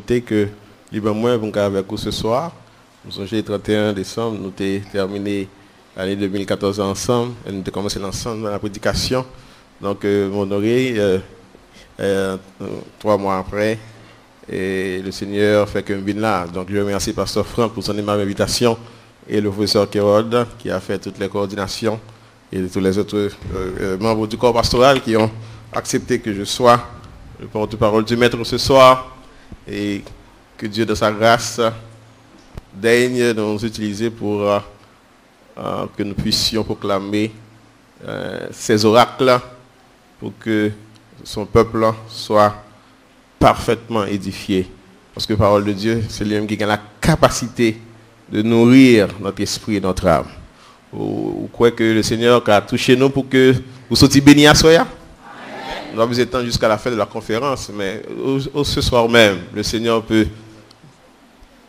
opportunité que libre moi pour avec vous ce soir. Nous sommes le 31 décembre, nous avons terminé l'année 2014 ensemble, et nous avons commencé l'ensemble dans la prédication. Donc, m'honorer 3 mois après, et le Seigneur fait que je vienne là. Donc, je remercie Pasteur Franck pour son aimable invitation et le professeur Kérold qui a fait toutes les coordinations et tous les autres membres du corps pastoral qui ont accepté que je sois le porte-parole du Maître ce soir, et que Dieu de sa grâce daigne nous utiliser pour que nous puissions proclamer ces oracles pour que son peuple soit parfaitement édifié. Parce que la parole de Dieu, c'est lui-même qui a la capacité de nourrir notre esprit et notre âme. Vous croyez que le Seigneur a touché nous pour que vous soyez bénis à Soya? Nous avons attendre jusqu'à la fin de la conférence, mais ce soir même, le Seigneur peut...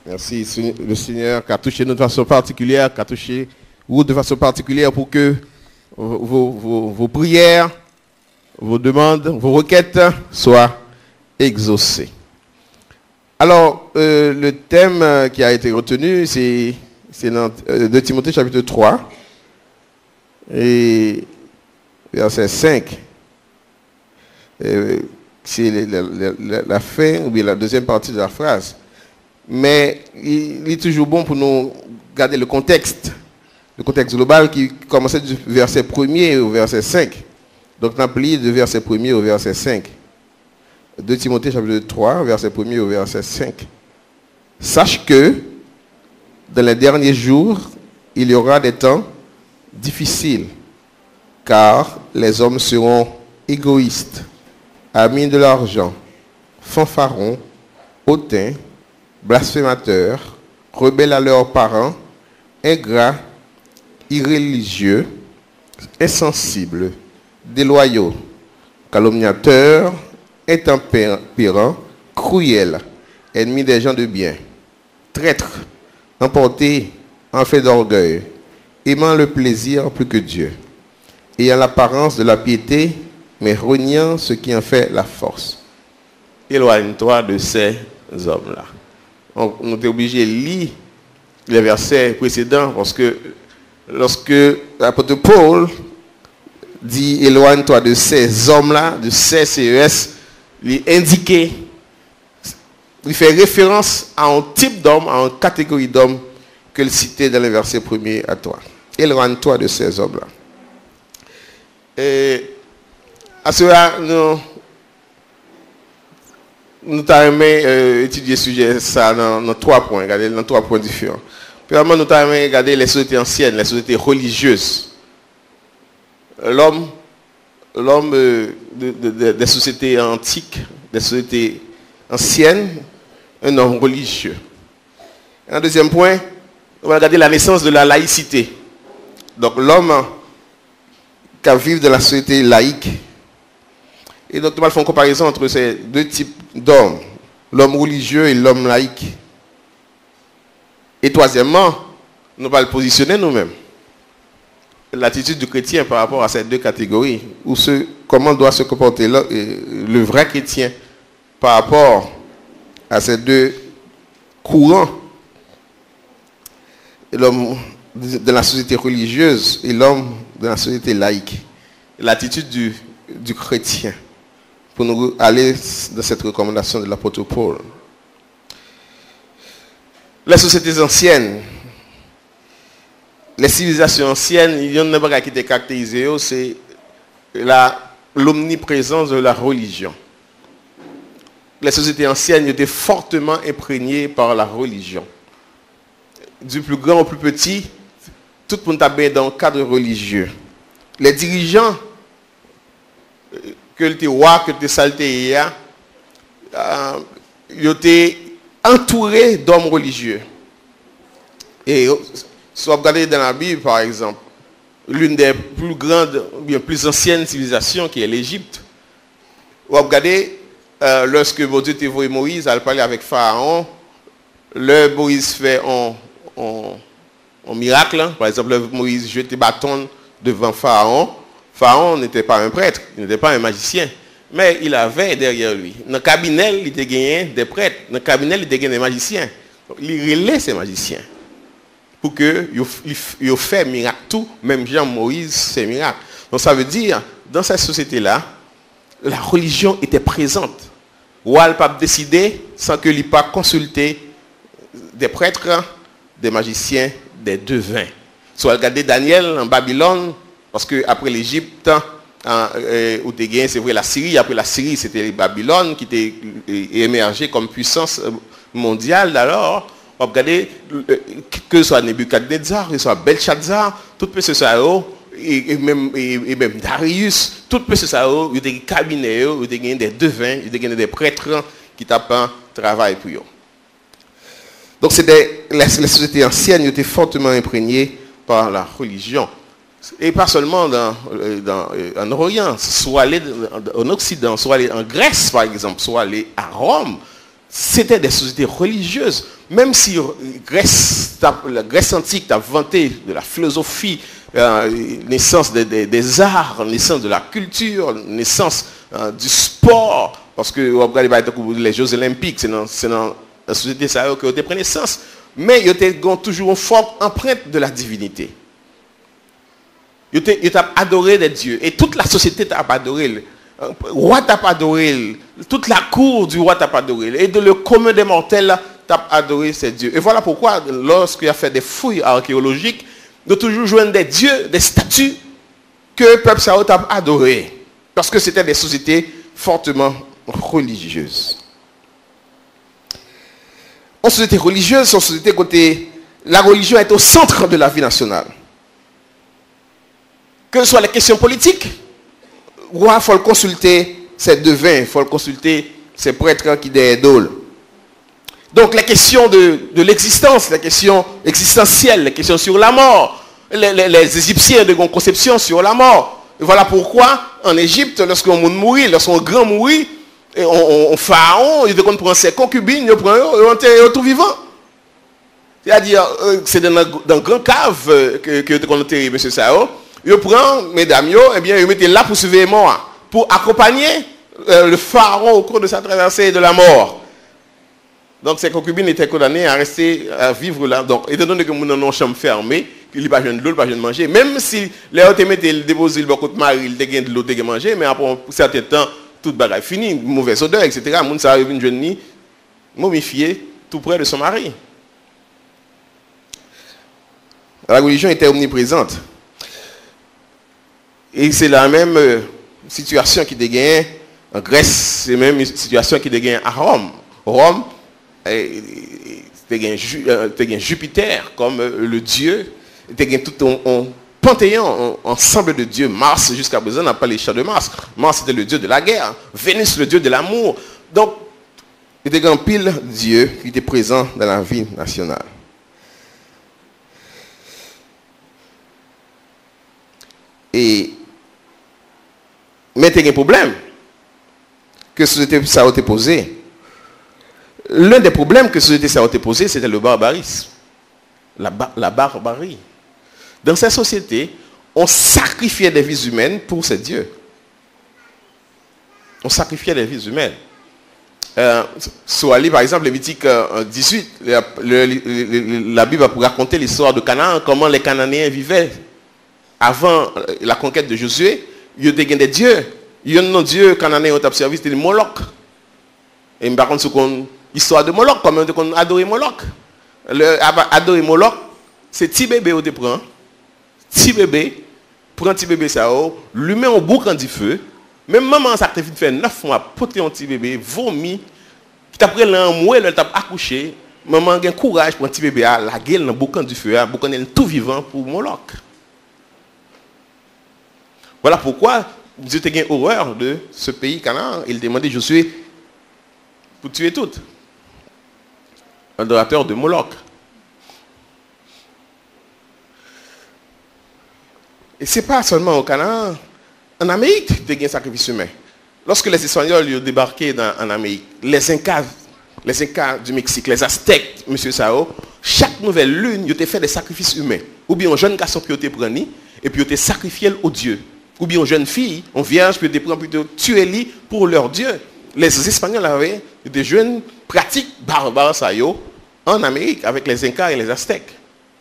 Merci, le Seigneur qui a touché nous de façon particulière, qui a touché vous de façon particulière pour que vos prières, vos demandes, vos requêtes soient exaucées. Alors, le thème qui a été retenu, c'est dans 2 Timothée chapitre 3 et verset 5. C'est la fin ou bien la deuxième partie de la phrase. Mais il est toujours bon pour nous garder le contexte global qui commençait du verset 1er au verset 5. Donc, on a plié du verset 1er au verset 5. 2 Timothée chapitre 3, verset 1er au verset 5. Sache que dans les derniers jours, il y aura des temps difficiles, car les hommes seront égoïstes, amis de l'argent, fanfarons, hautains, blasphémateurs, rebelles à leurs parents, ingrats, irréligieux, insensibles, déloyaux, calomniateurs, intempérants, cruels, ennemis des gens de bien, traîtres, emportés en fait d'orgueil, aimant le plaisir plus que Dieu, ayant l'apparence de la piété, mais reniant ce qui en fait la force. Éloigne-toi de ces hommes-là. On est obligé de lire les versets précédents parce que lorsque l'apôtre Paul dit éloigne-toi de ces hommes-là, de ces CES, il indique, il fait référence à un type d'homme, à une catégorie d'hommes que le citait dans le verset premier à toi. Éloigne-toi de ces hommes-là. Et à cela, nous avons étudié ce sujet ça dans 3 points, regardez, dans 3 points différents. Premièrement, nous avons regardé les sociétés anciennes, les sociétés religieuses. L'homme des sociétés antiques, des sociétés anciennes, un homme religieux. Un deuxième point, on va regarder la naissance de la laïcité. Donc l'homme qui vit dans la société laïque. Et donc, nous allons faire une comparaison entre ces 2 types d'hommes, l'homme religieux et l'homme laïque. Et troisièmement, nous allons le positionner nous-mêmes. L'attitude du chrétien par rapport à ces 2 catégories, ou comment doit se comporter le vrai chrétien par rapport à ces 2 courants, l'homme de la société religieuse et l'homme de la société laïque. L'attitude du chrétien. Pour nous aller dans cette recommandation de l'apôtre Paul. Les sociétés anciennes, les civilisations anciennes, il y en a pas qui étaient caractérisées, c'est l'omniprésence de la religion. Les sociétés anciennes étaient fortement imprégnées par la religion. Du plus grand au plus petit, tout le monde est dans le cadre religieux. Les dirigeants, que le roi, que le salté, ils étaient entourés d'hommes religieux. Et si vous regardez dans la Bible, par exemple, l'une des plus grandes, bien plus anciennes civilisations qui est l'Égypte, vous regardez, lorsque Dieu t'a envoyé Moïse à parler avec Pharaon, le Moïse fait un miracle. Hein. Par exemple, Moïse jette des bâtons devant Pharaon. Pharaon n'était pas un prêtre, il n'était pas un magicien. mais il avait derrière lui. Dans le cabinet, il était gagné des prêtres. Dans le cabinet, il était gagné des magiciens. Il relève ces magiciens pour que ils fassent miracle tout, même Jean-Moïse fait miracle. Donc ça veut dire, dans cette société-là, la religion était présente. Roi pas décidé sans que l'il pas consulté des prêtres, des magiciens, des devins. Soit regarder Daniel en Babylone, parce que après l'Égypte, où c'est vrai la Syrie, après la Syrie c'était Babylone qui était émergé comme puissance mondiale d'alors. On va regarder que ce soit Nebuchadnezzar, que ce soit Belshazzar, tout ce soit et même Darius, tout ce soit il y a des cabinets, il y a des devins, il y a des prêtres qui tapent un travail pour eux. Donc les sociétés anciennes étaient fortement imprégnées par la religion. Et pas seulement en Orient, soit aller en Occident, soit aller en Grèce par exemple, soit aller à Rome. C'était des sociétés religieuses. Même si la Grèce antique a vanté de la philosophie, naissance des arts, naissance de la culture, naissance du sport, parce que les Jeux Olympiques, c'est dans la société ça qui a pris naissance. Mais il y a toujours une forte empreinte de la divinité. Il t'a adoré des dieux. Et toute la société t'a adoré. Le roi t'a adoré. Toute la cour du roi t'a adoré. Et le commun des mortels t'a adoré ces dieux. Et voilà pourquoi, lorsqu'il a fait des fouilles archéologiques, de toujours joindre des dieux, des statues que le peuple Sao t'a adoré. Parce que c'était des sociétés fortement religieuses. En société religieuse, en société côté, la religion est au centre de la vie nationale. Que ce soit les questions politiques, il faut consulter ces devins, il faut consulter ces prêtres qui des idoles. Donc les questions de l'existence, les questions existentielles, les questions sur la mort, les Égyptiens de conception sur la mort. Et voilà pourquoi en Égypte, lorsqu'on mourit, lorsqu'on grand mourit, on pharaon, il prend ses concubines, il prend tout vivant. C'est-à-dire, c'est dans un grand cave que on enterre M. Sao. Il prend, mesdames, et bien, il met là pour surveiller mort, pour accompagner le pharaon au cours de sa traversée de la mort. Donc, ces concubines étaient condamnées à rester, à vivre là. Donc, étant donné que nous avons une chambre fermée, il n'y a pas de l'eau, il n'y a pas de manger. Même si les autres mettaient le déposer le côté mari, il y a de l'eau, il y a manger, mais après un certain temps, tout bagaille fini, mauvaise odeur, etc. Moun ça arrive une jeune fille momifiée tout près de son mari. La religion était omniprésente. Et c'est la même situation qui dégaine en Grèce, c'est la même situation qui dégaine à Rome. Rome, dégaine Jupiter comme le dieu, dégaine tout un panthéon, un ensemble de dieux. Mars, jusqu'à présent, n'a pas les chats de Mars. Mars, c'était le dieu de la guerre. Vénus, le dieu de l'amour. Donc, il y a un pile dieu qui était présent dans la vie nationale. Mais il y a un problème que ça a été posé. L'un des problèmes que ça a été posé, c'était le barbarisme. La barbarie. Dans ces sociétés, on sacrifiait des vies humaines pour ces dieux. On sacrifiait des vies humaines. Soit par exemple, Lévitique 18, la Bible va raconter l'histoire de Canaan, comment les Cananéens vivaient avant la conquête de Josué. Il y a des dieux. Il y a un dieu cananéen qui a servi, c'était Moloch. Et par contre, l'histoire de Moloch, comment on adorait Moloch. Adorer Moloch, c'est petit bébé au prend. Petit bébé, prend petit bébé ça, lui met au boucan du feu. Même maman sacrifie fait 9 mois, poter un petit bébé, vomi, qui après l'an mois, elle t'a accouché. Maman a courage pour un petit bébé à la gueule dans le boucan du feu, boucan est tout vivant pour Moloch. Voilà pourquoi Dieu a eu horreur de ce pays Canaan. Il demandait Josué pour tuer tout. Adorateur de Moloch. Et ce n'est pas seulement au Canaan. En Amérique, il y a un sacrifice humain. Lorsque les Espagnols ont débarqué en Amérique, les Incas du Mexique, les Aztèques, M. Sao, chaque nouvelle lune, ils ont fait des sacrifices humains. Ou bien un jeune garçon qui a été pris et puis ils ont sacrifié aux dieux. Ou bien une jeune fille, une vierge, peut plutôt tuer lui pour leur Dieu. Les Espagnols avaient des jeunes pratiques barbares ça, en Amérique avec les Incas et les Aztèques.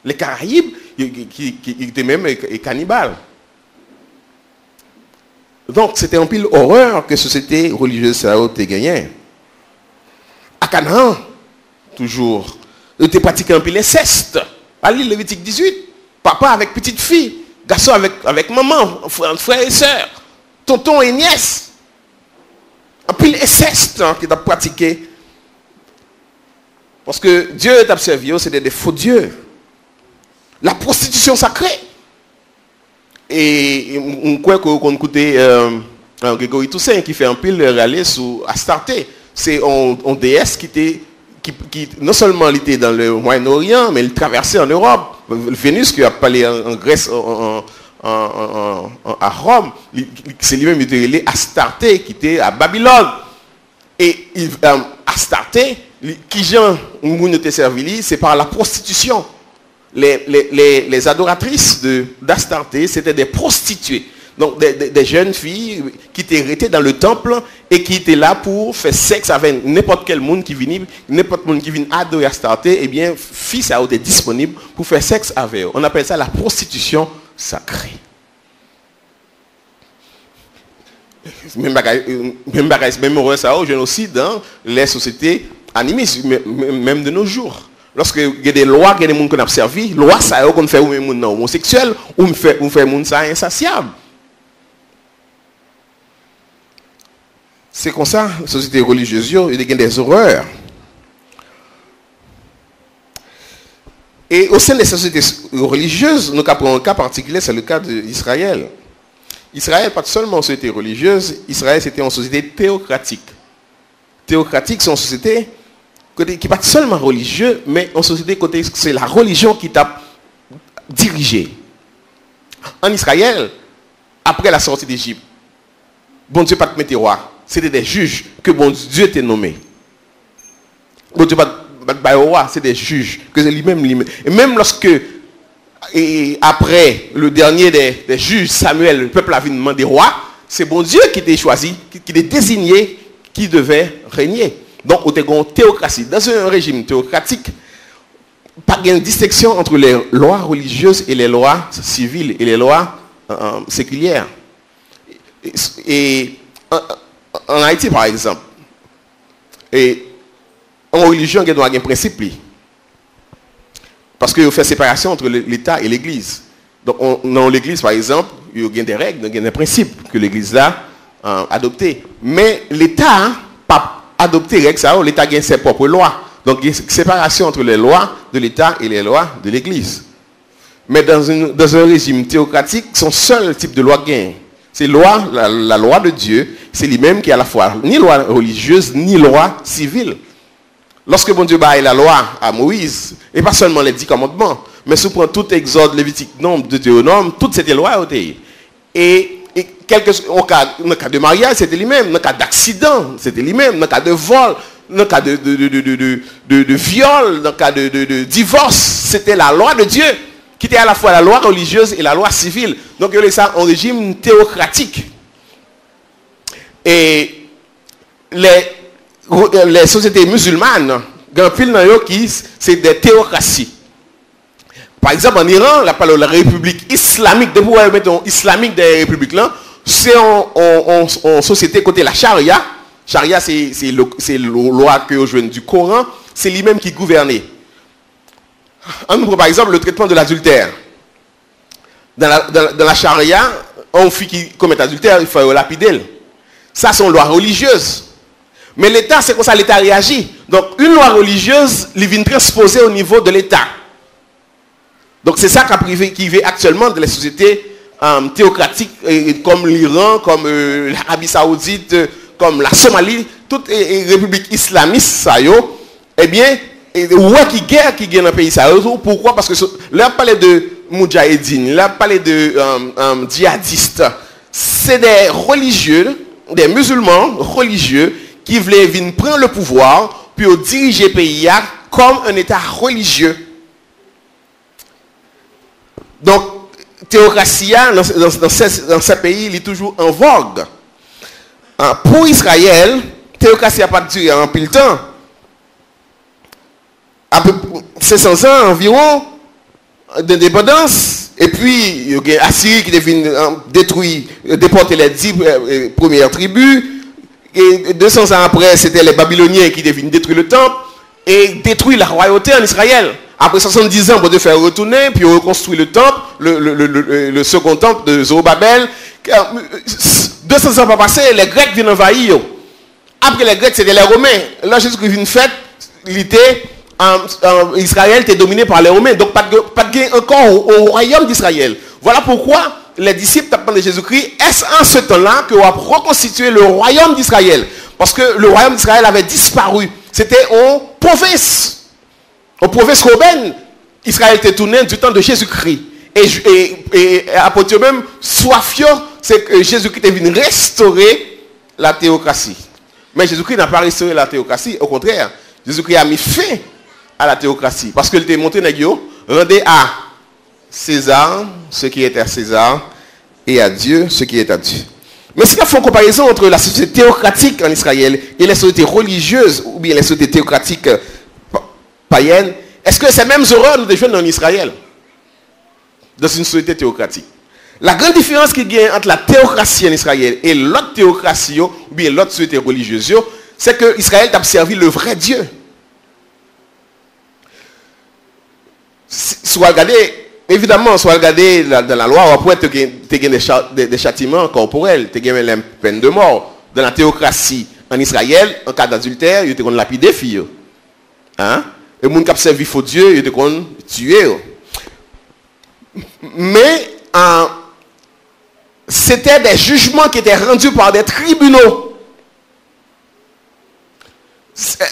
Les Caraïbes, qui étaient même cannibales. Donc, c'était un pile horreur que la société religieuse ça a gagné. À Canaan, toujours, ils étaient pratiqués un pile inceste. À l'île Lévitique 18, papa avec petite fille, garçon avec maman, frère et soeur, tonton et nièce. Un pile inceste qui a pratiqué. Parce que Dieu est observé, c'était des faux dieux. La prostitution sacrée. Et on croit qu'on écoutait Grégory Toussaint qui fait un pile râler sur Astarté. C'est une déesse qui non seulement était dans le Moyen-Orient, mais il traversait en Europe. Vénus qui a parlé en Grèce, à Rome, c'est lui-même qui était Astarté qui était à Babylone. Et Astarté, qui Jean était servi, c'est par la prostitution. Les adoratrices d'Astarté, c'était des prostituées. Donc des jeunes filles qui étaient restées dans le temple et qui étaient là pour faire sexe avec n'importe quel monde qui vient adorer Astarté, eh bien, filles ça a été disponible pour faire sexe avec eux. On appelle ça la prostitution sacrée. Même horreur ça aussi dans les sociétés animistes, même de nos jours. Lorsque il y a des lois, il y a des gens qu'on a servi, loi ça qu'on fait ou même homosexuel, ou fait monde ça insatiable. C'est comme ça, la société religieuse, il y a des horreurs. Et au sein des sociétés religieuses, nous avons un cas particulier, c'est le cas d'Israël. Israël, pas seulement une société religieuse, Israël c'était une société théocratique. Théocratique, c'est une société qui n'est pas seulement religieuse, mais une société côté c'est la religion qui t'a dirigé. En Israël, après la sortie d'Égypte, bon Dieu pas te mettre roi, c'était des juges que bon Dieu t'a nommé. Bon Dieu pas te roi, c'est des juges que c'est lui-même. Et même lorsque après le dernier des juges, Samuel, le peuple a vu demander roi, c'est bon Dieu qui t'a choisi, qui t'a désigné, qui devait régner. Donc, on a une théocratie. Dans un régime théocratique, pas de distinction entre les lois religieuses et les lois civiles et les lois séculières. Et en Haïti, par exemple, en religion, il y a un principe. Parce qu'il fait séparation entre l'État et l'Église. Donc, dans l'Église, par exemple, il y a des règles, il y a des principes que l'Église a adoptés. Mais l'État, pas adopter règles, l'État a ses propres lois. Donc, il y a une séparation entre les lois de l'État et les lois de l'Église. Mais dans un régime théocratique, son seul type de loi gagne. C'est la loi de Dieu, c'est lui-même qui a à la fois ni loi religieuse, ni loi civile. Lorsque bon Dieu baille la loi à Moïse, et pas seulement les 10 commandements, mais si on prend tout Exode, Lévitique, Nombre, Deutéronome, toutes ces lois ont été. Et en cas de mariage, c'était lui-même. En cas d'accident, c'était lui-même. En cas de vol, en cas de viol, en cas de divorce, c'était la loi de Dieu, qui était à la fois la loi religieuse et la loi civile. Donc, il y a ça en régime théocratique. Et les sociétés musulmanes, c'est des théocraties. Par exemple, en Iran, la République islamique, de pouvoir mettre islamique des républiques là, c'est en société côté la charia. Charia, c'est la loi que je viens du Coran, c'est lui-même qui gouverne. On prend par exemple le traitement de l'adultère. Dans la charia, une fille qui commet l'adultère, il faut lapider. Ça, c'est une loi religieuse. Mais l'État, c'est comme ça l'État réagit. Donc, une loi religieuse, il vient transposer au niveau de l'État. Donc, c'est ça qui vit actuellement dans les sociétés théocratiques comme l'Iran, comme l'Arabie Saoudite, comme la Somalie, toutes les républiques islamistes, ça y est, eh bien, qui guerre dans le pays, ça y est. Pourquoi? Parce que là, parler de Moudjahidine, là, parler de djihadistes, c'est des religieux, des musulmans religieux qui voulaient venir prendre le pouvoir puis diriger le pays comme un État religieux. Donc, théocratie dans ces pays, il est toujours en vogue. Pour Israël, théocratie n'a pas duré en pile temps. À peu près 500 ans environ d'indépendance. Et puis, il y a Assyrie qui devient détruit, déporter les 10 premières tribus. Et 200 ans après, c'était les Babyloniens qui deviennent détruire le temple et détruire la royauté en Israël. Après 70 ans, pour te faire retourner, puis on reconstruit le temple, le second temple de Zorobabel. 200 ans pas passé, les Grecs viennent envahir. Après les Grecs, c'était les Romains. Là, Jésus-Christ vient fait, Israël était dominé par les Romains. Donc, pas de gain encore au royaume d'Israël. Voilà pourquoi les disciples de Jésus-Christ, est-ce en ce temps-là qu'on va reconstituer le royaume d'Israël? Parce que le royaume d'Israël avait disparu. C'était en province. En province romaine, Israël était tourné du temps de Jésus-Christ. Et apôtre même, soif, c'est que Jésus-Christ est venu restaurer la théocratie. Mais Jésus-Christ n'a pas restauré la théocratie. Au contraire, Jésus-Christ a mis fin à la théocratie. Parce qu'il était montré, rendez à César ce qui est à César et à Dieu ce qui est à Dieu. Mais si on fait une comparaison entre la société théocratique en Israël et les sociétés religieuses ou bien les sociétés théocratiques païennes, est-ce que ces mêmes horreurs nous déjouent en Israël dans une société théocratique? La grande différence qu'il y a entre la théocratie en Israël et l'autre théocratie ou bien l'autre société religieuse, c'est que Israël a servi le vrai Dieu. Si vous regardez, évidemment, si vous regardez dans la loi, après, tu as des châtiments corporels, tu as une peine de mort. Dans la théocratie en Israël, en cas d'adultère, il y a des lapider filles. Hein? Et les gens qui ont servi faux Dieu, il y a des tuer. Mais c'était des jugements qui étaient rendus par des tribunaux.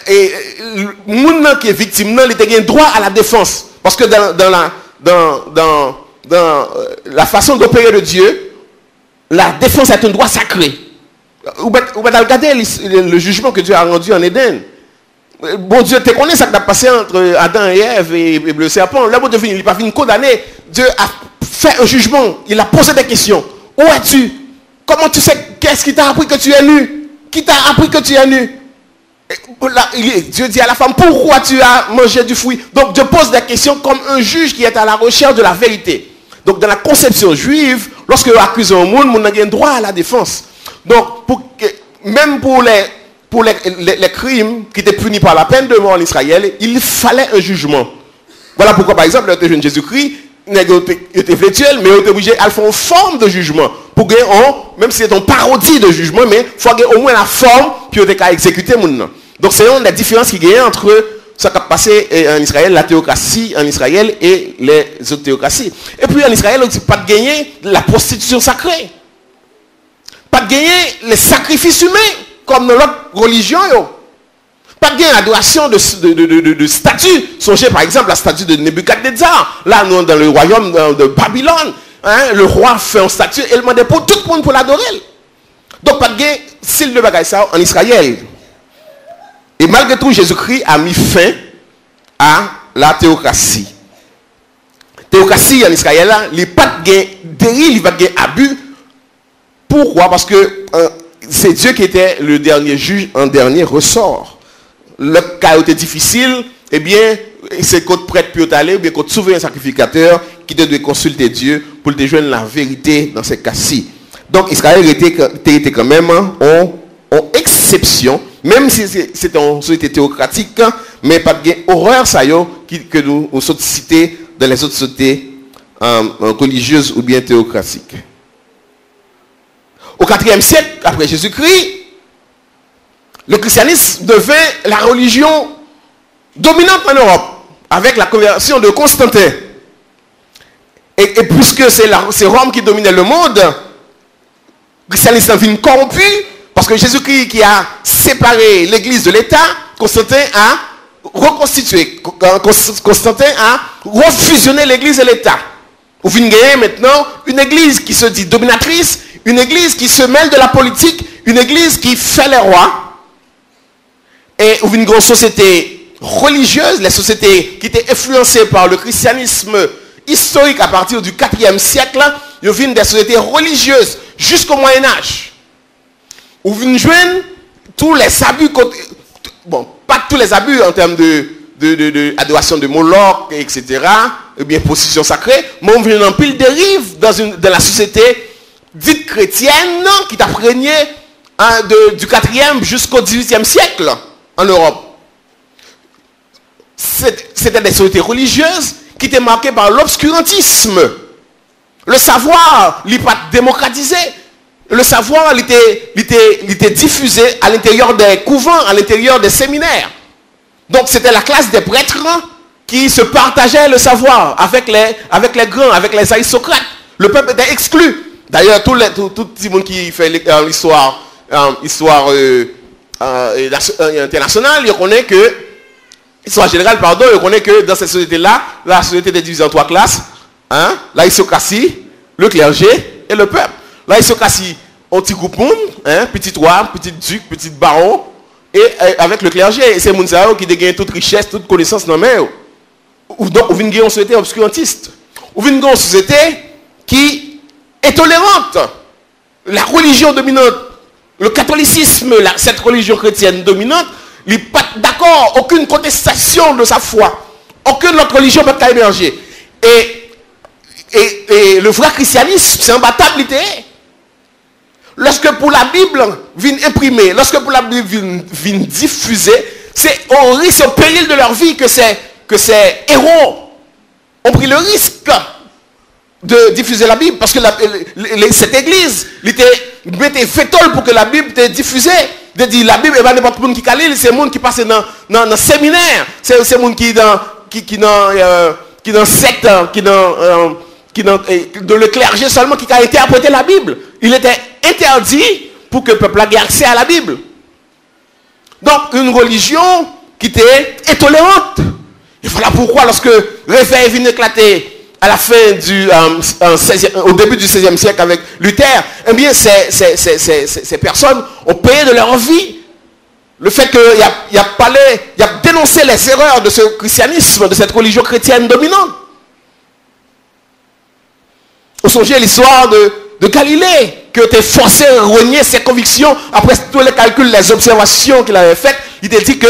Et les gens qui sont victimes, ils ont droit à la défense. Parce que dans la façon d'opérer de Dieu, la défense est un droit sacré. Vous pouvez regarder le jugement que Dieu a rendu en Éden. Bon Dieu, tu connais ça qui a passé entre Adam et Ève et le serpent. Là, bon Dieu, il n'est pas venu condamner. Dieu a fait un jugement. Il a posé des questions. Où es-tu? Comment tu sais? Qu'est-ce qui t'a appris que tu es nu? Qui t'a appris que tu es nu? Dieu dit à la femme, pourquoi tu as mangé du fruit? Donc Dieu pose des questions comme un juge qui est à la recherche de la vérité. Donc dans la conception juive, lorsque vous accusez un monde, on a un droit à la défense. Donc même pour les crimes qui étaient punis par la peine de mort en Israël, il fallait un jugement. Voilà pourquoi par exemple le jeune Jésus-Christ était virtuel, mais il était obligé à faire une forme de jugement. Pour gagner, même si c'est une parodie de jugement, mais il faut gagner au moins la forme puis il a exécuté mon. Donc c'est une des différences qui gagne entre ce qui a passé en Israël, la théocratie en Israël et les autres théocraties. Et puis en Israël, on dit pas de gagner la prostitution sacrée. Pas de gagner les sacrifices humains, comme dans l'autre religion. Pas de gagner l'adoration de statues. Songez par exemple la statue de Nebuchadnezzar. Là, nous, dans le royaume de Babylone, hein, le roi fait une statue et il demande pour tout le monde pour l'adorer. Donc pas de gagner s'il ne bagaille ça en Israël. Et malgré tout, Jésus-Christ a mis fin à la théocratie. Théocratie en Israël, il n'y a pas de dérive, il n'y a pas de abus. Pourquoi? Parce que c'est Dieu qui était le dernier juge en dernier ressort. Le cas était difficile, eh bien, c'est contre prêtre piotalé, ou bien contre souverain sacrificateur qui devait consulter Dieu pour te joindre la vérité dans ces cas-ci. Donc Israël était quand même en exception, même si c'était une société théocratique, mais pas de horreur ça que nous sommes cités dans les autres sociétés religieuses ou bien théocratiques. Au IVe siècle, après Jésus-Christ, le christianisme devint la religion dominante en Europe, avec la conversion de Constantin. Et puisque c'est Rome qui dominait le monde, le christianisme devient corrompu, parce que Jésus-Christ qui a séparé l'église de l'État, Constantin a reconstitué, Constantin a refusionné l'église et l'État. Vous venez maintenant une église qui se dit dominatrice, une église qui se mêle de la politique, une église qui fait les rois. Et vous venez une société religieuse, les sociétés qui étaient influencées par le christianisme historique à partir du 4e siècle, ils viennent des sociétés religieuses jusqu'au Moyen-Âge. Où viennent joindre tous les abus, bon, pas tous les abus en termes d'adoration de Moloch, etc., ou bien possession sacrée, mais on vient en pile dérive dans la société dite chrétienne qui t'a régné du 4e jusqu'au 18e siècle en Europe. C'était des sociétés religieuses qui étaient marquées par l'obscurantisme. Le savoir, il n'est pas démocratisé. Le savoir, il était diffusé à l'intérieur des couvents, à l'intérieur des séminaires. Donc c'était la classe des prêtres qui se partageait le savoir avec les grands, avec les aristocrates. Le peuple était exclu. D'ailleurs, tout le monde qui fait l'histoire internationale, il connaît que, histoire générale, pardon, il connaît que dans cette société-là, la société est divisée en 3 classes. Hein, l'aristocratie, le clergé et le peuple. L'aristocratie, un petit groupe monde, hein, petit roi, petit duc, petit baron, et avec le clergé, et c'est Mounzao qui dégaine toute richesse, toute connaissance dans la main. Donc, on vient de une société obscurantiste. On vient de une société qui est tolérante. La religion dominante, le catholicisme, cette religion chrétienne dominante, il n'est pas d'accord, aucune contestation de sa foi. Aucune autre religion ne peut pas émerger. Et le vrai christianisme, c'est imbattable. Lorsque pour la Bible vient imprimer, lorsque pour la Bible vient diffuser, c'est au risque, au péril de leur vie que ces héros ont pris le risque de diffuser la Bible. Parce que cette église mettait fétole pour que la Bible était diffusée. De dire la Bible, pas n'importe qui calile, c'est le monde qui passe dans le séminaire, c'est le monde qui dans secte, de le clergé seulement qui a interprété la Bible. Il était interdit pour que le peuple ait accès à la Bible. Donc, une religion qui était intolérante. Et voilà pourquoi, lorsque le réveil vient éclater à la fin au début du XVIe siècle avec Luther, eh bien, ces personnes ont payé de leur vie. Le fait qu'il a dénoncé les erreurs de ce christianisme, de cette religion chrétienne dominante. Vous songez à l'histoire de Galilée, qui était forcé à renier ses convictions après tous les calculs, les observations qu'il avait faites. Il a dit que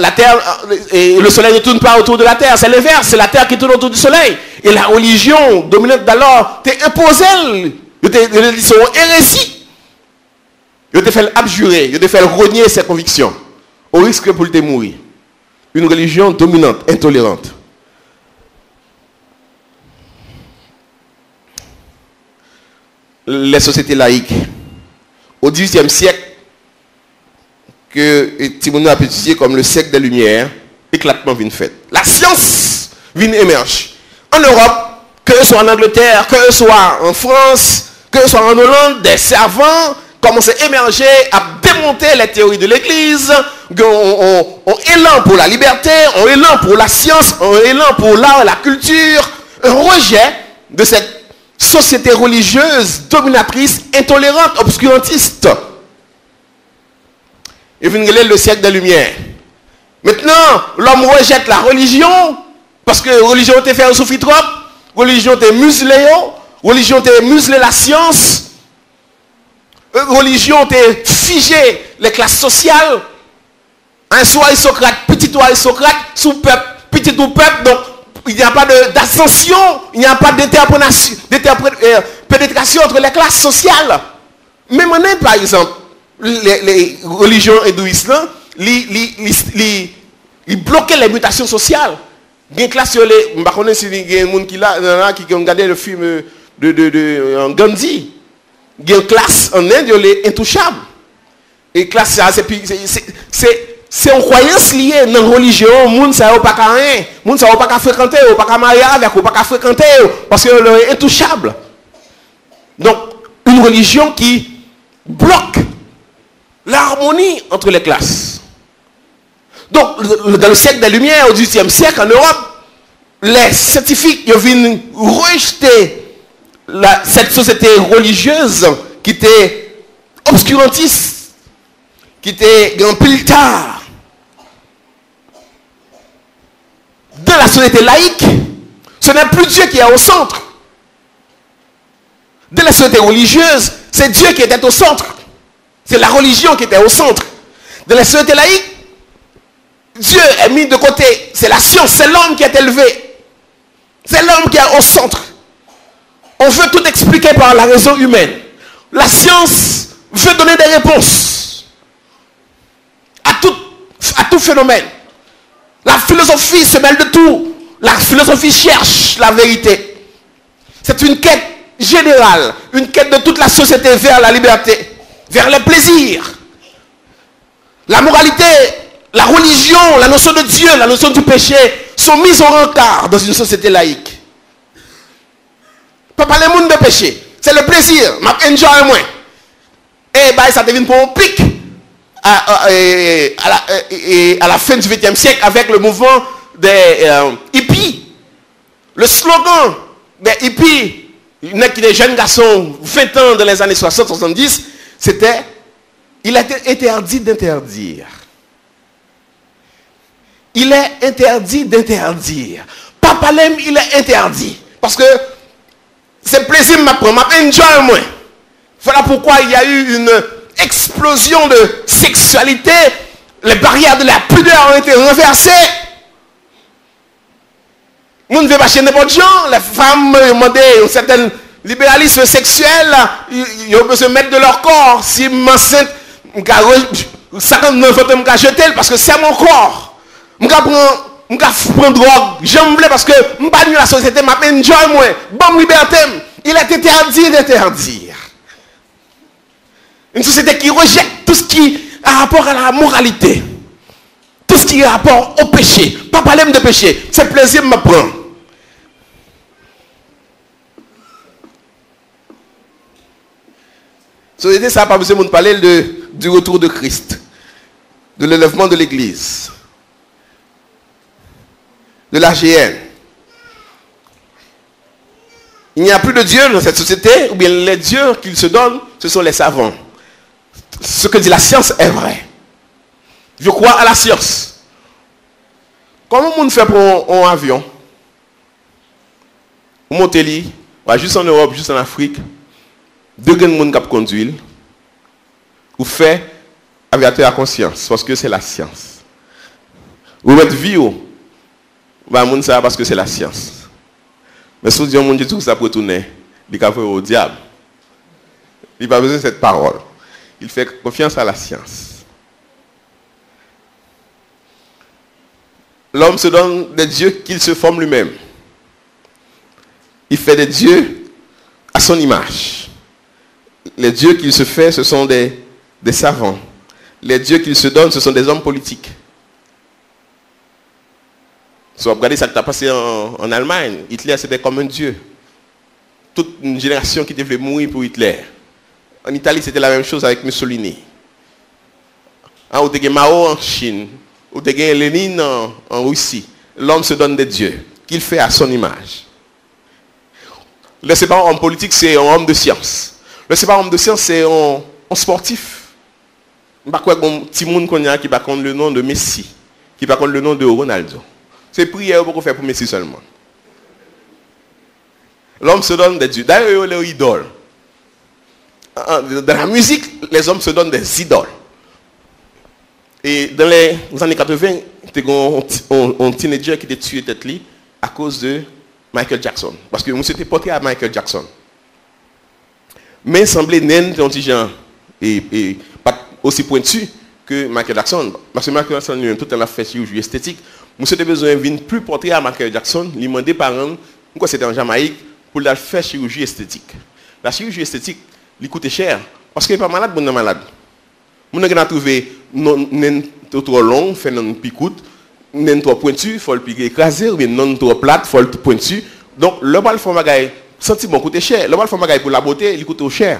la Terre et le Soleil ne tourne pas autour de la Terre. C'est l'inverse, c'est la Terre qui tourne autour du Soleil. Et la religion dominante d'alors t'a imposé, ils sont hérésie. Il t'a fait abjurer, il t'a fait renier ses convictions, au risque pour te mourir. Une religion dominante, intolérante. Les sociétés laïques, au XVIIIe siècle, que Timono a étudié comme le siècle des Lumières, éclatement vient fait. La science vient émerger. En Europe, que ce soit en Angleterre, que ce soit en France, que ce soit en Hollande, des savants commencent à émerger, à démonter les théories de l'Église, ont élan pour la liberté, ont élan pour la science, ont élan pour l'art et la culture, un rejet de cette société religieuse, dominatrice, intolérante, obscurantiste. Et vous regardez le siècle des Lumières. Maintenant, l'homme rejette la religion, parce que la religion te fait un souffrir trop, religion te muselé, religion te muselé la science, religion te figé les classes sociales, un soit Socrate, petit toi Socrate, sous peuple, petit ou peuple, donc il n'y a pas d'ascension, il n'y a pas pénétration entre les classes sociales. Même en Inde, par exemple, les religions hindouistes, ils bloquaient les mutations sociales. Il y a une classe, je ne sais pas si il y a des gens qui ont regardé le film de Gandhi. Il y a une classe en Inde, elle est intouchable. Et classe, c'est une croyance liée dans la religion. Les gens ne savent pas rien. Les gens ne savent pas fréquenter, ne savent pas marier avec, ne savent pas fréquenter, parce qu'elle est intouchable. Donc, une religion qui bloque l'harmonie entre les classes. Donc, dans le siècle des Lumières, au XVIIIe siècle, en Europe, les scientifiques viennent rejeter cette société religieuse qui était obscurantiste, qui était en pile tard. Dans la société laïque, Ce n'est plus Dieu qui est au centre. Dès la société religieuse, c'est Dieu qui était au centre. C'est la religion qui était au centre. Dans la société laïque, Dieu est mis de côté. C'est la science, c'est l'homme qui est élevé. C'est l'homme qui est au centre. On veut tout expliquer par la raison humaine. La science veut donner des réponses à tout phénomène. La philosophie se mêle de tout. La philosophie cherche la vérité. C'est une quête générale, une quête de toute la société vers la liberté, vers les plaisirs. La moralité, la religion, la notion de Dieu, la notion du péché sont mises en retard dans une société laïque. Pas parler monde de péché, c'est le plaisir, m'a enjoy moins. Et bah, ça devient pour un pic à la fin du XXe siècle avec le mouvement des hippies. Le slogan des hippies, des jeunes garçons 20 ans dans les années 60-70, c'était « Il est interdit d'interdire ». Il est interdit d'interdire. Papa l'aime, il est interdit. Parce que c'est plaisir m'apprend, m'enjoy moins. Voilà pourquoi il y a eu une explosion de sexualité. Les barrières de la pudeur ont été renversées. Nous ne veut pas chez n'importe gens. Les femmes demandent un certain libéralisme sexuel. Ils ont besoin de mettre de leur corps. Si m'enceinte, 59 ans, je vais jeter parce que c'est mon corps. Je vais prendre drogue. J'aime parce que je ne suis pas dans la société. Je m'enjoy moins. Bonne liberté. Il est interdit d'interdire. Une société qui rejette tout ce qui a rapport à la moralité. Tout ce qui a rapport au péché. Pas parler de péché. C'est plaisir me prend. Société, ça n'a pas besoin de parler du retour de Christ. De l'élèvement de l'Église. De l'AGN. Il n'y a plus de Dieu dans cette société, ou bien les dieux qu'ils se donnent, ce sont les savants. Ce que dit la science est vrai. Je crois à la science. Comment on fait pour un avion? On monte li, juste en Europe, juste en Afrique, deux gens qui conduisent, ou fait aviateur à conscience, parce que c'est la science. Vous mettez vie, on ça parce que c'est la science. Mais si on dit mon Dieu tout ça pour retourner, il va au diable. Il n'a pas besoin de cette parole. Il fait confiance à la science. L'homme se donne des dieux qu'il se forme lui-même. Il fait des dieux à son image. Les dieux qu'il se fait, ce sont des savants. Les dieux qu'il se donne, ce sont des hommes politiques. Si vous regardez ça qui a passé en Allemagne, Hitler c'était comme un dieu. Toute une génération qui devait mourir pour Hitler. En Italie, c'était la même chose avec Mussolini. Ou de Mao en Chine, ou de Lénine en Russie. L'homme se donne des dieux, qu'il fait à son image. Le séparant homme politique, c'est un homme de science. Le séparant homme de science, c'est un sportif. Je ne sais pas quoi, un petit monde qui va connaître le nom de Messi, qui va connaître le nom de Ronaldo. C'est prière pour faire pour Messi seulement. L'homme se donne des dieux. D'ailleurs, les idoles. Dans la musique, les hommes se donnent des idoles. Et dans les années 80, il y a un teenager qui a tué tête à cause de Michael Jackson. Parce que nous s'était porté à Michael Jackson. Mais il semblait nain un petit genre et pas aussi pointu que Michael Jackson. Parce que Michael Jackson lui-même tout en fait chirurgie esthétique. Nous avons besoin de plus porter à Michael Jackson, lui demander par exemple, pourquoi c'était en Jamaïque, pour la faire chirurgie esthétique. La chirurgie esthétique, elle coûte cher, parce qu'il n'est pas malade, bon malade. Nous avons trouvé non trop long, fait non picoute, non trop pointu, il faut le piquer écrasé, ou bien non trop plate, il faut le pointu. Donc, le bal font bagaille, sentiment coûte cher. Le bal font bagaille pour la beauté, il coûte cher.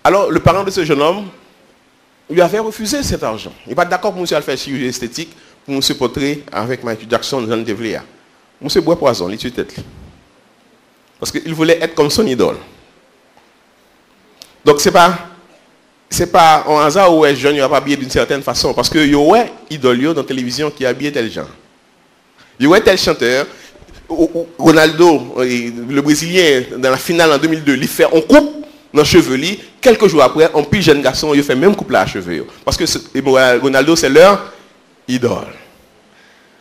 Alors, le parent de ce jeune homme lui avait refusé cet argent. Il n'est pas d'accord pour monsieur faire chirurgie esthétique. Pour se portrer avec Michael Jackson dans le Devlia. Monsieur boit poison, il tue tête. Parce qu'il voulait être comme son idole. Donc c'est pas un hasard où les jeunes ne sont pas habillés d'une certaine façon. Parce qu'il y a idole dans la télévision qui est habillé tel genre. Il y a tel chanteur. Ronaldo, le Brésilien, dans la finale en 2002, il fait un coupe dans cheveux. Quelques jours après, un plus jeune garçon, il fait même coupe là à cheveux. Parce que Ronaldo, c'est leur idole.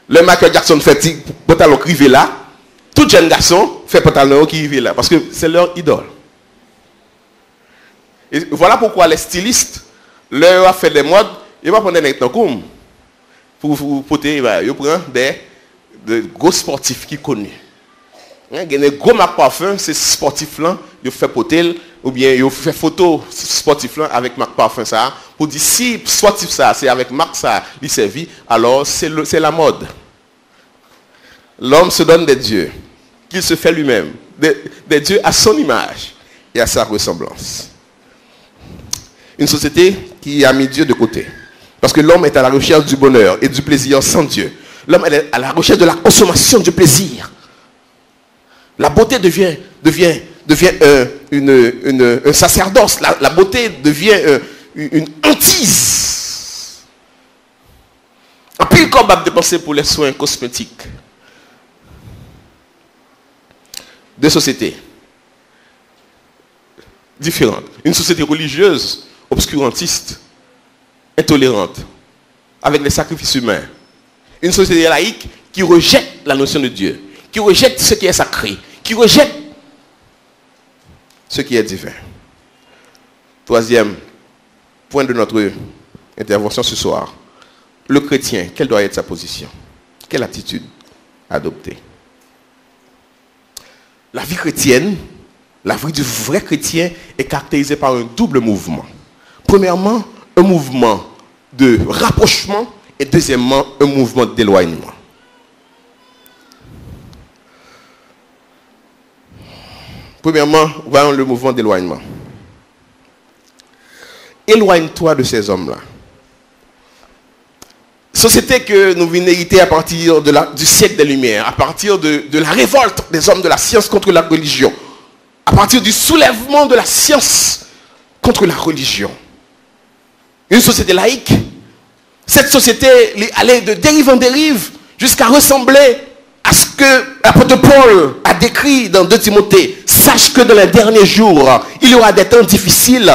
Le Michael Jackson fait pantalon rivé là. Tout jeune garçon fait pantalon qui rivé là. Parce que c'est leur idole. Et voilà pourquoi les stylistes, leur a fait des modes, ils vont prendre des temps comme pour porter, ils prennent des gros sportifs qui connus. Il y a des gros marques parfum, ces sportifs-là, ils font porter, ou bien ils font photo sportif-là avec marque parfum ça, pour dire si sportif ça, c'est avec marque ça, il servit, alors c'est la mode. L'homme se donne des dieux, qu'il se fait lui-même, des dieux à son image et à sa ressemblance. Une société qui a mis Dieu de côté. Parce que l'homme est à la recherche du bonheur et du plaisir sans Dieu. L'homme est à la recherche de la consommation du plaisir. La beauté devient un sacerdoce. La beauté devient une hantise. Un pile qu'on va dépenser pour les soins cosmétiques. Deux sociétés différentes. Une société religieuse, obscurantiste, intolérante, avec les sacrifices humains. Une société laïque qui rejette la notion de Dieu, qui rejette ce qui est sacré, qui rejette ce qui est divin. Troisième point de notre intervention ce soir. Le chrétien, quelle doit être sa position? Quelle attitude adopter? La vie chrétienne, la vie du vrai chrétien est caractérisée par un double mouvement. Premièrement, un mouvement de rapprochement et deuxièmement, un mouvement d'éloignement. Premièrement, voyons le mouvement d'éloignement. Éloigne-toi de ces hommes-là. Société que nous venons hériter à partir du siècle des Lumières, à partir de la révolte des hommes de la science contre la religion, à partir du soulèvement de la science contre la religion. Une société laïque, cette société allait de dérive en dérive jusqu'à ressembler à ce que l'apôtre Paul a décrit dans 2 Timothée. Sache que dans les derniers jours, il y aura des temps difficiles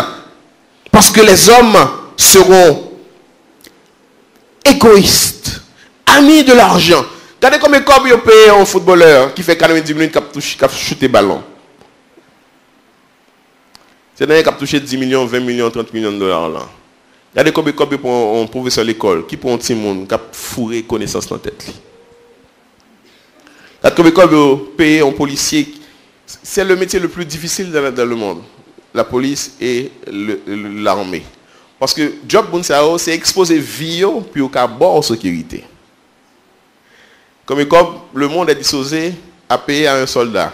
parce que les hommes seront égoïstes, amis de l'argent. Regardez combien de combien paye un footballeur qui fait 90 minutes qui a shooté ballon. C'est un qui a touché 10 millions, 20 millions, 30 millions de dollars là. Regardez combien de combien pour un professeur à l'école qui pour un petit monde qui a fourré connaissance dans la tête. Regardez combien de payer un policier. C'est le métier le plus difficile dans le monde. La police et l'armée. Parce que job Bounsao, c'est exposer vie puis au cas bord sécurité. Comme le monde est disposé à payer à un soldat,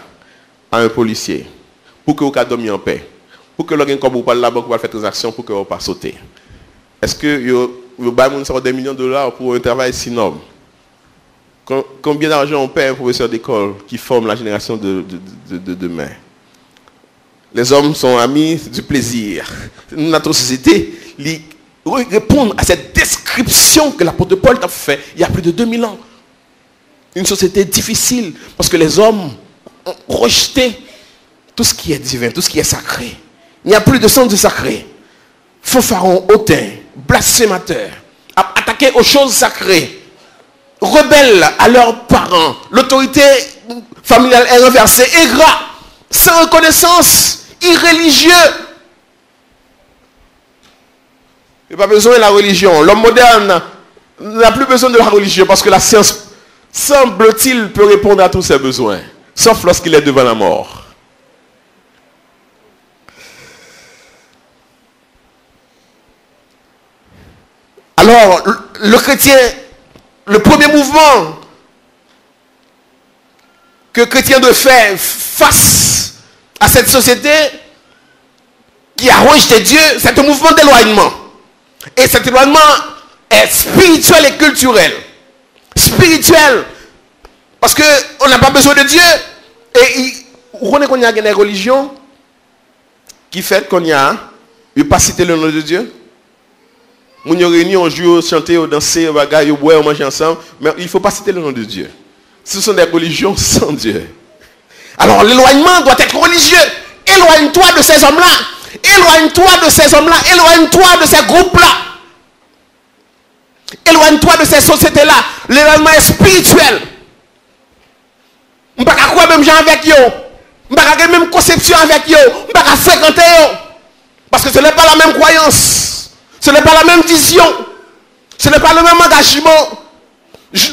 à un policier, pour que au cas dormir en paix, pour que l'on comme pas là-bas pour faire transaction pour que on pas sauter. Est-ce que le bail ça des millions de dollars pour un travail si noble? Combien d'argent on paie un professeur d'école qui forme la génération de demain? Les hommes sont amis du plaisir. Notre société répond à cette description que l'apôtre Paul a fait il y a plus de 2000 ans. Une société difficile parce que les hommes ont rejeté tout ce qui est divin, tout ce qui est sacré. Il n'y a plus de sens du sacré. Fanfaron, hautain, blasphémateur, attaqués aux choses sacrées, rebelles à leurs parents. L'autorité familiale est renversée, aigrat, sans reconnaissance, irréligieux. Il n'y a pas besoin de la religion. L'homme moderne n'a plus besoin de la religion parce que la science, semble-t-il, peut répondre à tous ses besoins, sauf lorsqu'il est devant la mort. Alors, le chrétien, le premier mouvement que le chrétien doit faire face à cette société qui a rejeté Dieu, c'est un mouvement d'éloignement. Et cet éloignement est spirituel et culturel. Spirituel, parce qu'on n'a pas besoin de Dieu. Et vous connaissez qu'on y a des religions qui fait qu'on y a, il pas citer le nom de Dieu. On y réunit, on joue, on chante, on danse, on bagaille, on boit, on mange ensemble, mais il ne faut pas citer le nom de Dieu. Ce sont des religions sans Dieu. Alors l'éloignement doit être religieux. Éloigne-toi de ces hommes-là. Éloigne-toi de ces hommes-là. Éloigne-toi de ces groupes-là. Éloigne-toi de ces sociétés-là. L'éloignement est spirituel. Je ne peux pas croire même gens avec eux. Je ne peux pas avoir même conception avec eux. Je ne peux pas fréquenter eux. Parce que ce n'est pas la même croyance. Ce n'est pas la même vision. Ce n'est pas le même engagement.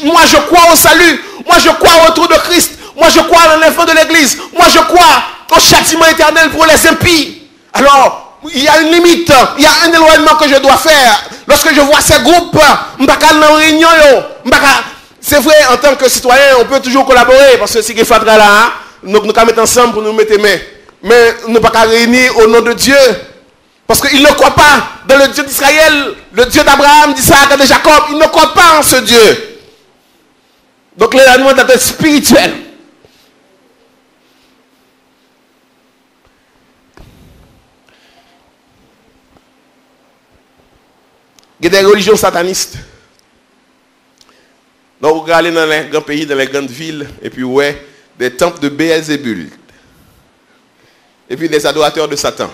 Moi je crois au salut. Moi je crois au retour de Christ. Moi je crois à l'enlèvement de l'église. Moi je crois au châtiment éternel pour les impies. Alors, il y a une limite. Il y a un éloignement que je dois faire. Lorsque je vois ces groupes, je ne peux pas aller dans une réunion. C'est vrai, en tant que citoyen, on peut toujours collaborer. Parce que si il faudra là, nous nous mettre ensemble pour nous mettre main. Mais nous ne pouvons pas réunir au nom de Dieu. Parce qu'ils ne croient pas dans le Dieu d'Israël, le Dieu d'Abraham, d'Isaac et de Jacob. Ils ne croient pas en ce Dieu. Donc l'éloignement doit être spirituel. Il y a des religions satanistes. Donc vous regardez dans les grands pays, dans les grandes villes, et puis ouais, des temples de Béelzébul. Et puis des adorateurs de Satan.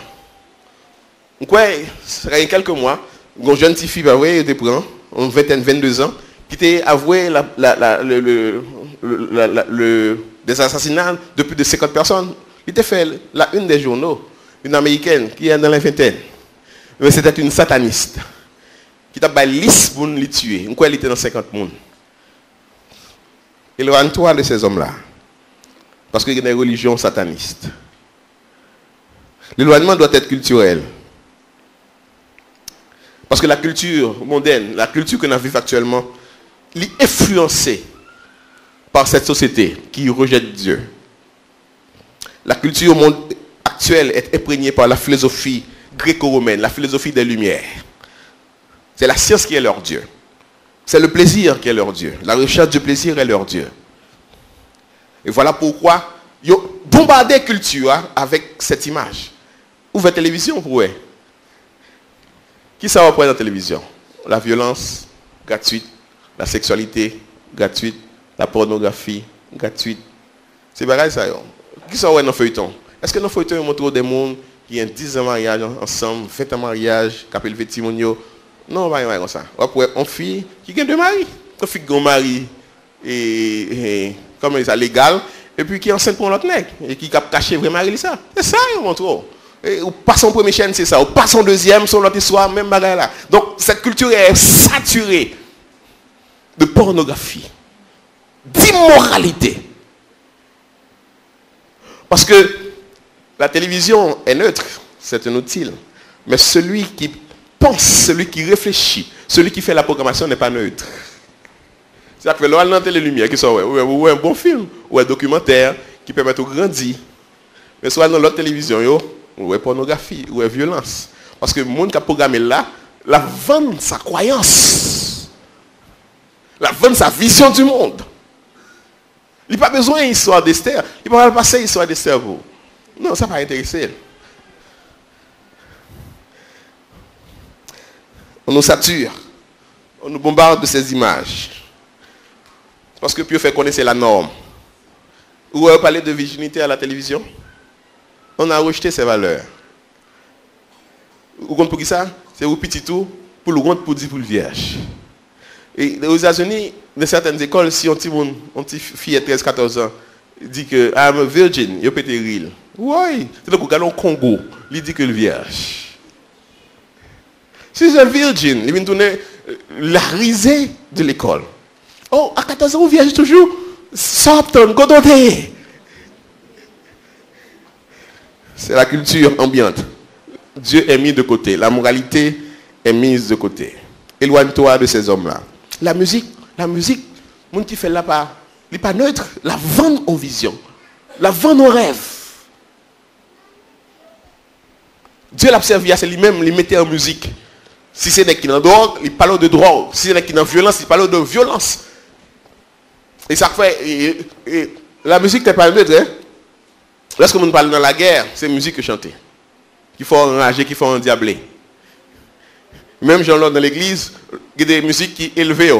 Donc ouais, il y a quelques mois, une jeune fille, elle était prend, en 22 ans, qui était avoué des assassinats de plus de 50 personnes. Il était fait la une des journaux, une américaine qui est dans la vingtaine. Mais c'était une sataniste. Qui t'a fait liste pour les tuer. Pourquoi elle était dans 50 personnes. Éloigne-toi de ces hommes-là. Parce qu'il y a des religions satanistes. L'éloignement doit être culturel. Parce que la culture mondaine, la culture que nous vivons actuellement, est influencée par cette société qui rejette Dieu. La culture actuelle est imprégnée par la philosophie gréco-romaine, la philosophie des Lumières. C'est la science qui est leur Dieu. C'est le plaisir qui est leur Dieu. La recherche du plaisir est leur Dieu. Et voilà pourquoi ils ont bombardé la culture avec cette image. Ouvrez la télévision pour eux. Qui ça représente la télévision? La violence gratuite, la sexualité gratuite, la pornographie gratuite. C'est pareil ça. Qui ça dans le feuilleton? Est-ce que dans le feuilleton, ils montrent des gens qui ont 10 ans de mariage ensemble, 20 ans de mariage, qui appellent Vétimonio? Non, pas comme ça. Après, on fille qui a deux maris. Une fille qui a un mari comme ça légal, et puis qui est enceinte pour l'autre mec, et qui a caché vrai mari. C'est ça, on montre. Ou pas son premier chaîne, c'est ça. Ou pas son deuxième, son l'autre histoire, même bagarre là. Donc, cette culture est saturée de pornographie, d'immoralité. Parce que la télévision est neutre, c'est un outil. Mais celui qui pense, celui qui réfléchit, celui qui fait la programmation n'est pas neutre. C'est-à-dire que l'on a les lumières qui sont ou un bon film, ou un documentaire qui permet de grandir. Mais soit dans l'autre télévision, ou un pornographie, ou une violence. Parce que le monde qui a programmé là, la vend sa croyance. La vend sa vision du monde. Il n'a pas besoin d'une histoire d'Esther. Il ne peut pas passer une histoire d'Esther pour. Non, ça ne va pas intéresser. On nous sature. On nous bombarde de ces images. Parce que puis on fait connaître la norme. Ou on parler de virginité à la télévision. On a rejeté ces valeurs. Vous comprenez pour qui ça? C'est au petit tout, pour le grand, pour dire pour le vierge. Et aux États-Unis, dans certaines écoles, si on petit fille de 13-14 ans dit que I'm a virgin, il peut être real. Oui, c'est donc au Congo, il dit que le vierge. Si c'est un virgin, il vient tourner la risée de l'école. Oh, à 14 ans, vous vierge toujours. Sortons, godotez. C'est la culture ambiante. Dieu est mis de côté. La moralité est mise de côté. Éloigne-toi de ces hommes-là. La musique, le monde qui fait là-bas, il n'est pas neutre. La vend en vision. La vend en rêve. Dieu l'observe, c'est lui-même, il mettait en musique. Si c'est des qui dans drogue, il parle de drogue. Si c'est des qui dans violence, il parle de violence. Et ça fait. Et la musique n'est pas neutre. Hein? Lorsque nous parlons dans la guerre, c'est musique que chanter. Qu'il faut enrager, qu'il faut endiabler. Même Jean-Claude dans l'église, il y a des musiques qui élevées,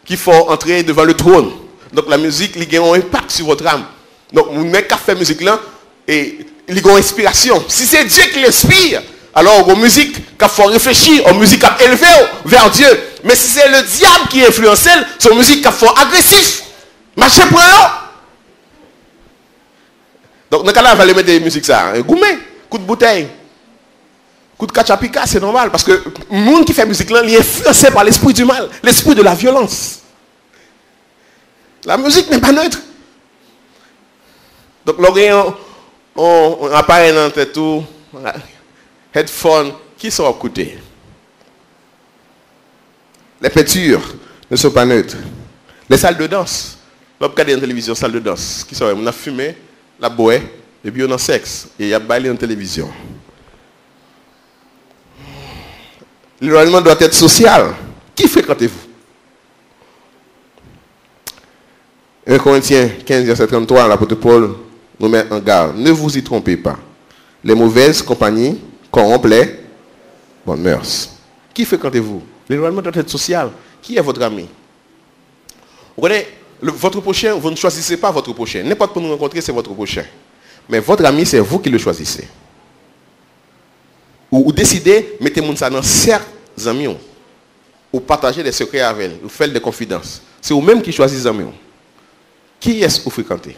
qu'il faut entrer devant le trône. Donc la musique, il a un impact sur votre âme. Donc, vous n'avez qu'à faire musique là et il a une inspiration. Si c'est Dieu qui l'inspire, alors aux musiques qu'il faut réfléchir, aux musiques qu'il faut élever vers Dieu. Mais si c'est le diable qui influence, c'est aux musiques qu'il faut agressif. Marchez pour eux. Donc, dans le cas là, il va mettre des musiques ça. Un gourmet, coup de bouteille, coup de kachapika, c'est normal. Parce que le monde qui fait musique là, il est influencé par l'esprit du mal, l'esprit de la violence. La musique n'est pas neutre. Donc, on apparaît dans tête tout, headphone, qui sont écoutés. Les peintures ne sont pas neutres. Les salles de danse. On regarde la télévision, salle de danse. Qui sont, on a fumé, la boue, et puis on a sexe. Et il y a bailé en télévision. L'éloignement doit être social. Qui fréquentez-vous? 1 Corinthiens 15, verset 33, l'apôtre Paul nous met en garde. Ne vous y trompez pas. Les mauvaises compagnies corrompent les bonnes mœurs. Qui fréquentez-vous? L'éloignement doit être social. Qui est votre ami? Vous connaissez, votre prochain, vous ne choisissez pas votre prochain. N'importe qui nous rencontrer, c'est votre prochain. Mais votre ami, c'est vous qui le choisissez. Ou décidez, mettez-moi ça dans certains amis. Ou partagez des secrets avec eux. Ou faites des confidences. C'est vous-même qui choisissez les amis. Qui est-ce que vous fréquentez?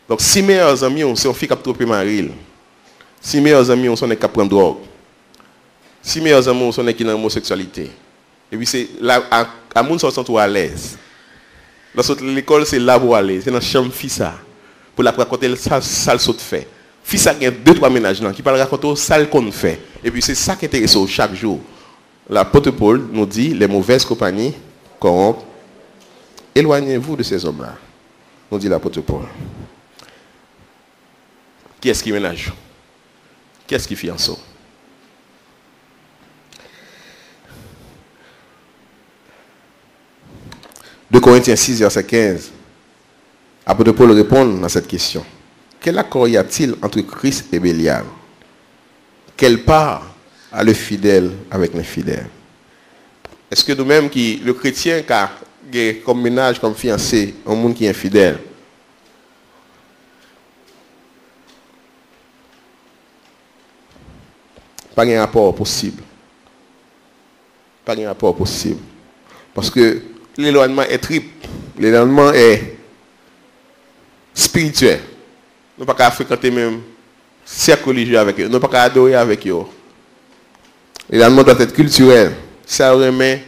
Donc, si meilleurs amis, c'est un fille qui a trompé Marie. Si meilleurs amis, sont des qui prennent drogue. Si meilleurs amis, sont des qui ont l'homosexualité. Et puis, c'est là, à monde sont tout à l'aise. Dans l'école, c'est là pour aller. C'est dans la chambre fissa. Pour la raconter le sale saut fait. Fissa qui a 2-3 ménages qui parlent raconter le sale qu'on fait. Et puis, c'est ça qui est intéressant chaque jour. L'apôtre Paul nous dit les mauvaises compagnies corrompent. Éloignez-vous de ces hommes-là, nous dit l'apôtre Paul. Qui est-ce qui ménage? Qui est-ce qui fiance? 2 Corinthiens 6, verset 15. L'apôtre Paul répond à cette question. Quel accord y a-t-il entre Christ et Bélial? Quelle part a le fidèle avec l'infidèle? Est-ce que nous-mêmes, le chrétien qui a comme ménage, comme fiancé, un monde qui est infidèle? Pas de rapport possible. Pas de rapport possible. Parce que l'éloignement est triple. L'éloignement est spirituel. Nous ne pouvons pas fréquenter même cercle religieux avec eux. Nous ne pouvons pas adorer avec eux. L'éloignement doit être culturel. Ça remet.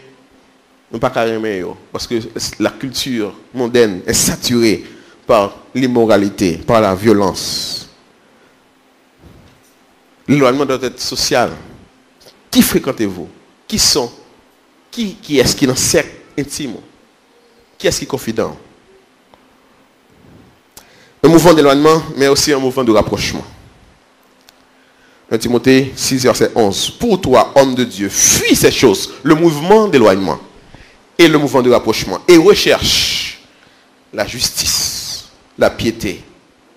Nous ne pouvons pas remettre eux. Parce que la culture mondaine est saturée par l'immoralité, par la violence. L'éloignement doit être social. Qui fréquentez-vous? Qui sont? Qui est-ce qui est dans le cercle intime? Qui est-ce qui est confident? Un mouvement d'éloignement, mais aussi un mouvement de rapprochement. 1 Timothée 6, verset 11. Pour toi, homme de Dieu, fuis ces choses, le mouvement d'éloignement et le mouvement de rapprochement, et recherche la justice, la piété,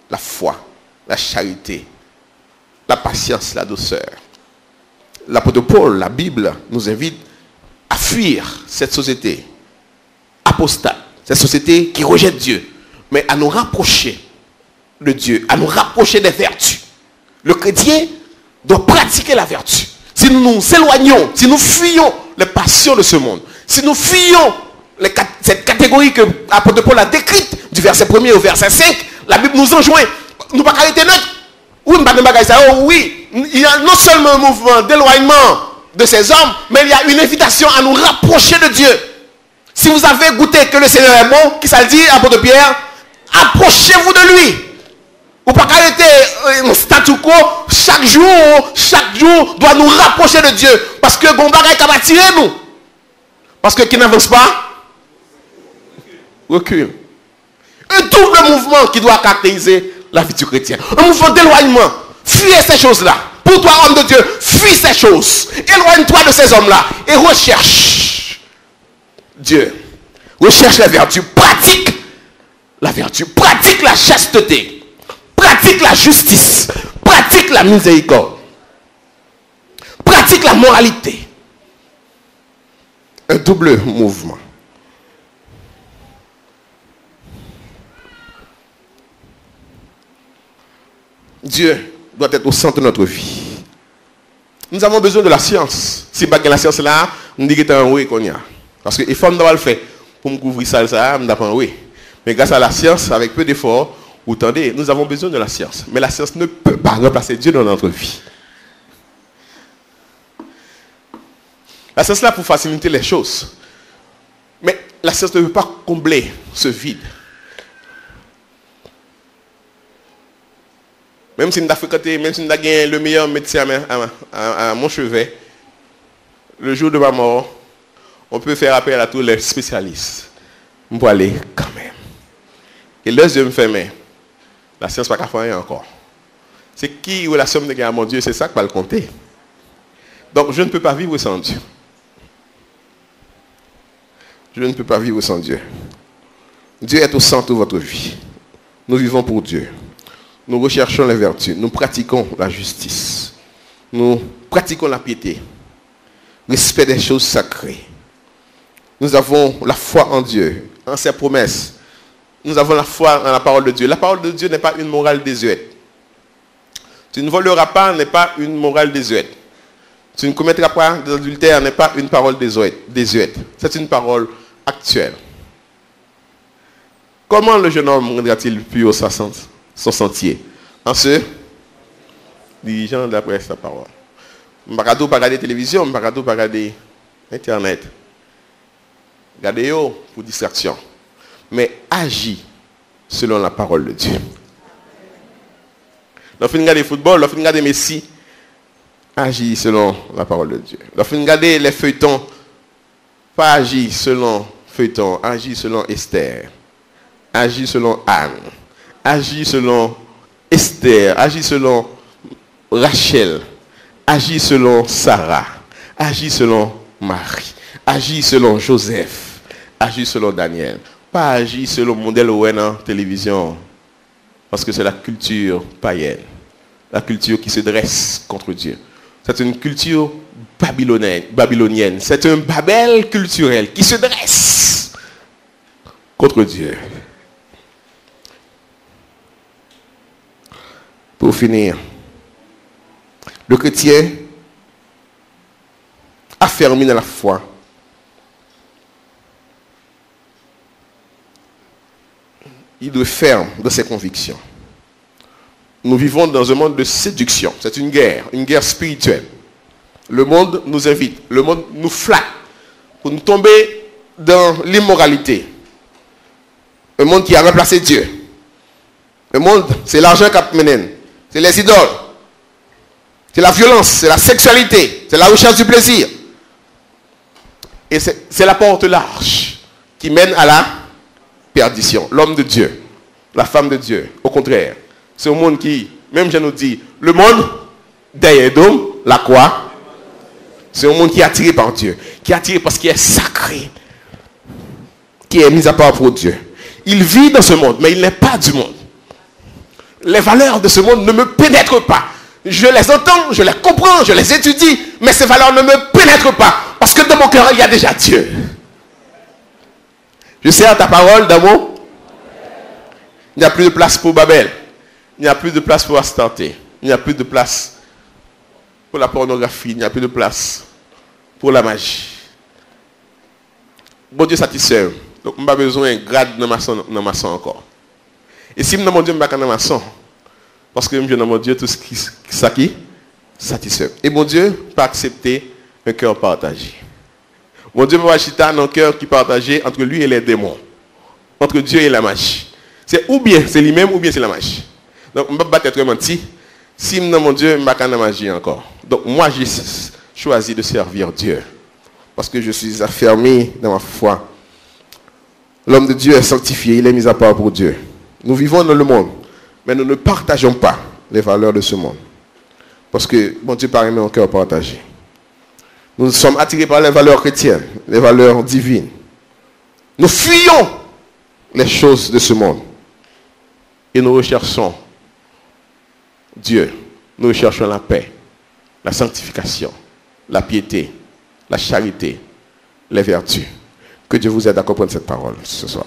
la foi, la charité, la patience, la douceur. L'apôtre Paul, la Bible, nous invite à fuir cette société apostate, cette société qui rejette Dieu, mais à nous rapprocher de Dieu, à nous rapprocher des vertus. Le chrétien doit pratiquer la vertu. Si nous nous éloignons, si nous fuyons les passions de ce monde, si nous fuyons cette catégorie que l'apôtre Paul a décrite, du verset 1er au verset 5, la Bible nous enjoint. Nous ne pouvons pas arrêter neutre. Oui, il y a non seulement un mouvement d'éloignement de ces hommes, mais il y a une invitation à nous rapprocher de Dieu. Si vous avez goûté que le Seigneur est bon, qui ça le dit, apôtre Pierre, approchez-vous de lui. Ou pas arrêter un statu quo, chaque jour doit nous rapprocher de Dieu. Parce que Gombaga va attirer nous. Parce que qui n'avance pas, recule. Un double mouvement qui doit caractériser la vie du chrétien. Un mouvement d'éloignement. Fuyez ces choses-là. Pour toi, homme de Dieu, fuis ces choses. Éloigne-toi de ces hommes-là. Et recherche Dieu. Recherche la vertu. Pratique la vertu. Pratique la chasteté. Pratique la justice. Pratique la miséricorde. Pratique la moralité. Un double mouvement. Dieu doit être au centre de notre vie. Nous avons besoin de la science. Si pas la science là, on dit que c'est un oui qu'on y a. Parce que les femmes doivent le faire pour me couvrir ça, on apprend oui. Mais grâce à la science, avec peu d'efforts, vous entendez, nous avons besoin de la science. Mais la science ne peut pas remplacer Dieu dans notre vie. La science est là pour faciliter les choses. Mais la science ne peut pas combler ce vide. Même si nous avons fréquenté, même si nous avons gagné le meilleur médecin à mon chevet, le jour de ma mort, on peut faire appel à tous les spécialistes. On peut aller quand même. Et les yeux me ferment. La science n'a pas faire rien encore. C'est qui relation de à mon Dieu, c'est ça qui va le compter. Donc je ne peux pas vivre sans Dieu. Je ne peux pas vivre sans Dieu. Dieu est au centre de votre vie. Nous vivons pour Dieu. Nous recherchons les vertus. Nous pratiquons la justice. Nous pratiquons la piété. Respect des choses sacrées. Nous avons la foi en Dieu, en ses promesses. Nous avons la foi en la parole de Dieu. La parole de Dieu n'est pas une morale désuète. Tu ne voleras pas n'est pas une morale désuète. Tu ne commettras pas d'adultère n'est pas une parole désuète. C'est une parole actuelle. Comment le jeune homme rendra-t-il pur son sentier? En se dirigeant d'après sa parole. Je ne vais pas regarder la télévision, je ne vais pas regarder Internet. Regardez pour distraction. Mais agis selon la parole de Dieu. Lorsque vous regardez le football, lorsque vous regardez Messi, agis selon la parole de Dieu. Lorsque vous regardez les feuilletons, pas agis selon feuilleton, agis selon Esther. Agis selon Anne. Agis selon Esther. Agis selon Rachel. Agis selon Sarah. Agis selon Marie. Agis selon Joseph. Agis selon Daniel. Pas agis selon le modèle Owen télévision. Parce que c'est la culture païenne. La culture qui se dresse contre Dieu. C'est une culture babylonienne. C'est un Babel culturel qui se dresse contre Dieu. Pour finir, le chrétien affermi dans la foi il doit être ferme dans ses convictions. Nous vivons dans un monde de séduction. C'est une guerre spirituelle. Le monde nous invite, le monde nous flatte pour nous tomber dans l'immoralité. Un monde qui a remplacé Dieu. Le monde, c'est l'argent qui a mené. C'est les idoles. C'est la violence, c'est la sexualité, c'est la recherche du plaisir. Et c'est la porte large qui mène à la perdition. L'homme de Dieu, la femme de Dieu, au contraire, c'est un monde qui, même je nous dis, le monde derrière l'homme, la croix, c'est un monde qui est attiré par Dieu, qui est attiré parce qu'il est sacré, qui est mis à part pour Dieu. Il vit dans ce monde, mais il n'est pas du monde. Les valeurs de ce monde ne me pénètrent pas. Je les entends, je les comprends, je les étudie, mais ces valeurs ne me pénètrent pas. Parce que dans mon cœur, il y a déjà Dieu. Je sers ta parole d'amour. Il n'y a plus de place pour Babel. Il n'y a plus de place pour Astarté. Il n'y a plus de place pour la pornographie. Il n'y a plus de place pour la magie. Bon Dieu satisfait. Donc, je n'ai pas besoin de grade dans ma sang encore. Et si mon Dieu, je ne pas dans ma sang, parce que je dans mon Dieu tout ce qui satisfait. Et mon Dieu pas accepter un cœur partagé. Mon Dieu va acheter un cœur qui partagé entre lui et les démons. Entre Dieu et la magie. C'est ou bien c'est lui-même ou bien c'est la magie. Donc je ne vais pas être menti. Si mon Dieu, je ne vais pas dans la magie encore. Donc moi j'ai choisi de servir Dieu. Parce que je suis affermi dans ma foi. L'homme de Dieu est sanctifié, il est mis à part pour Dieu. Nous vivons dans le monde, mais nous ne partageons pas les valeurs de ce monde. Parce que mon Dieu paraît un cœur partagé. Nous sommes attirés par les valeurs chrétiennes, les valeurs divines. Nous fuyons les choses de ce monde. Et nous recherchons Dieu. Nous recherchons la paix, la sanctification, la piété, la charité, les vertus. Que Dieu vous aide à comprendre cette parole ce soir.